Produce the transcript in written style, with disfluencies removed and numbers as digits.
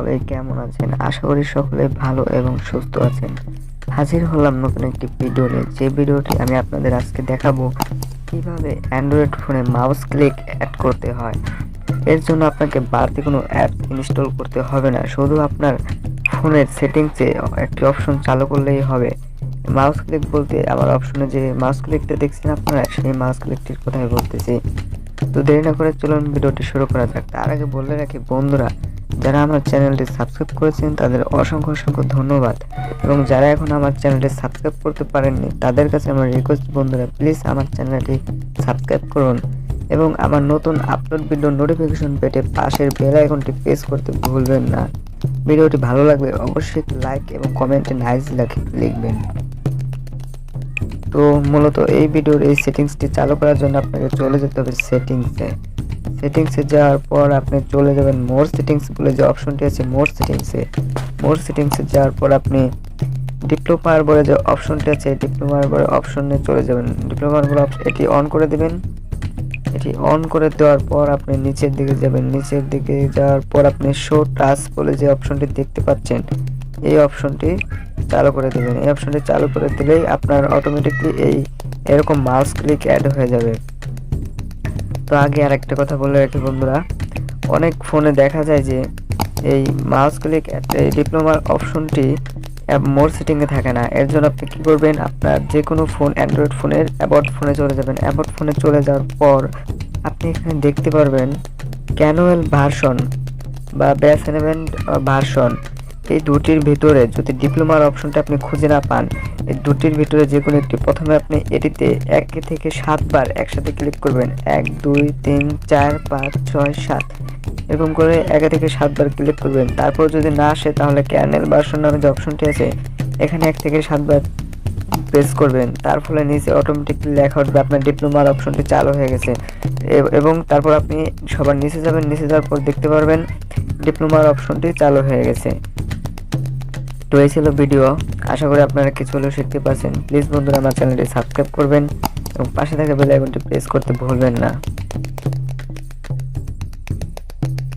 সকলেই কেমন আছেন? আশা করি সকলে ভালো এবং সুস্থ আছেন। হাজির হলাম নতুন একটি ভিডিও নিয়ে, যে ভিডিওটি আমি আপনাদের আজকে দেখাবো কিভাবে অ্যান্ড্রয়েড ফোনে মাউস ক্লিক অ্যাড করতে হয়। এর জন্য আপনাকে বাড়তি কোনো অ্যাপ ইনস্টল করতে হবে না, শুধু আপনার ফোনের সেটিংসে একটি অপশন চালু করলেই হবে। মাউস ক্লিক বলতে আমার অপশনে যে মাউস ক্লিকটা দেখছেন আপনারা, সেই মাউস ক্লিকটির কথাই বলতেছি। তো দেরি না করে চলুন ভিডিওটি শুরু করা যাক। তার আগে বলে রাখি বন্ধুরা, যারা আমার চ্যানেলটি সাবস্ক্রাইব করেছেন তাদের অসংখ্য অসংখ্য ধন্যবাদ, এবং যারা এখন আমার চ্যানেলটি সাবস্ক্রাইব করতে পারেননি তাদের কাছে আমার রিকোয়েস্ট, বন্ধুরা প্লিজ আমার চ্যানেলটি সাবস্ক্রাইব করুন এবং আমার নতুন আপলোড ভিডিও নোটিফিকেশন পেতে পাশের বেল আইকনটি প্রেস করতে ভুলবেন না। ভিডিওটি ভালো লাগলে অবশ্যই লাইক এবং কমেন্টে নাইস লিখবেন। তো মূলত এই ভিডিওর এই সেটিংসটি চালু করার জন্য আপনাকে চলে যেতে হবে সেটিংসে যাওয়ার পর আপনি চলে যাবেন মোর সেটিংস বলে যে অপশনটি আছে, মোর সেটিংসে যাওয়ার পর আপনি ডিপ্লোমার বলে যে অপশনটি আছে, ডিপ্লোমার বলে অপশনে চলে যাবেন। ডিপ্লোমার বলে এটি অন করে দেবেন। এটি অন করে দেওয়ার পর আপনি নিচের দিকে যাবেন। নিচের দিকে যাওয়ার পর আপনি শো টাচ বলে যে অপশনটি দেখতে পাচ্ছেন, এই অপশনটি চালু করে দেবেন। এই অপশনটি চালু করে দিলেই আপনার অটোমেটিকলি এরকম মাউস ক্লিক অ্যাড হয়ে যাবে। তো আগে আর একটা কথা বলে রাখি বন্ধুরা, অনেক ফোনে দেখা যায় যে এই মাউস ক্লিক এই ডিপ্লোমার অপশনটি মোর সেটিংয়ে থাকে না। এর জন্য আপনি কি করবেন, আপনার যে কোনো ফোন অ্যান্ড্রয়েড ফোনের অ্যাবাউট ফোনে চলে যাবেন। অ্যাবাউট ফোনে চলে যাওয়ার পর আপনি এখানে দেখতে পারবেন ক্যানুয়াল ভার্সন বা ব্যাস এলিমেন্ট ভার্সন, এই দুটির ভিতরে যদি ডিপ্লোমার অপশনটা আপনি খুঁজে না পান, এই দুটির ভিতরে যে কোনো একটি, প্রথমে আপনি এটিতে 1 থেকে 7 বার একসাথে ক্লিক করবেন। 1 2 3 4 5 6 7 এরকম করে 1 থেকে 7 বার ক্লিক করবেন। তারপর যদি না আসে তাহলে ক্যানেল ভার্সন নামে যে অপশনটি আছে এখানে 1 থেকে 7 বার প্রেস করবেন। তার ফলে নিচে অটোমেটিকলি লেখা উঠবে আপনার ডিপ্লোমার অপশনটি চালু হয়ে গেছে, এবং তারপর আপনি সবার নিচে যাবেন। নিচে যাওয়ার পর দেখতে পারবেন ডিপ্লোমার অপশনটি চালু হয়ে গেছে। তো এই ছিল ভিডিও, আশা করি আপনারা কিছু হলেও শিখতে পারছেন। প্লিজ বন্ধুরা আমার চ্যানেলটি সাবস্ক্রাইব করবেন এবং পাশে থাকা বেল আইকনটি প্রেস করতে ভুলবেন না।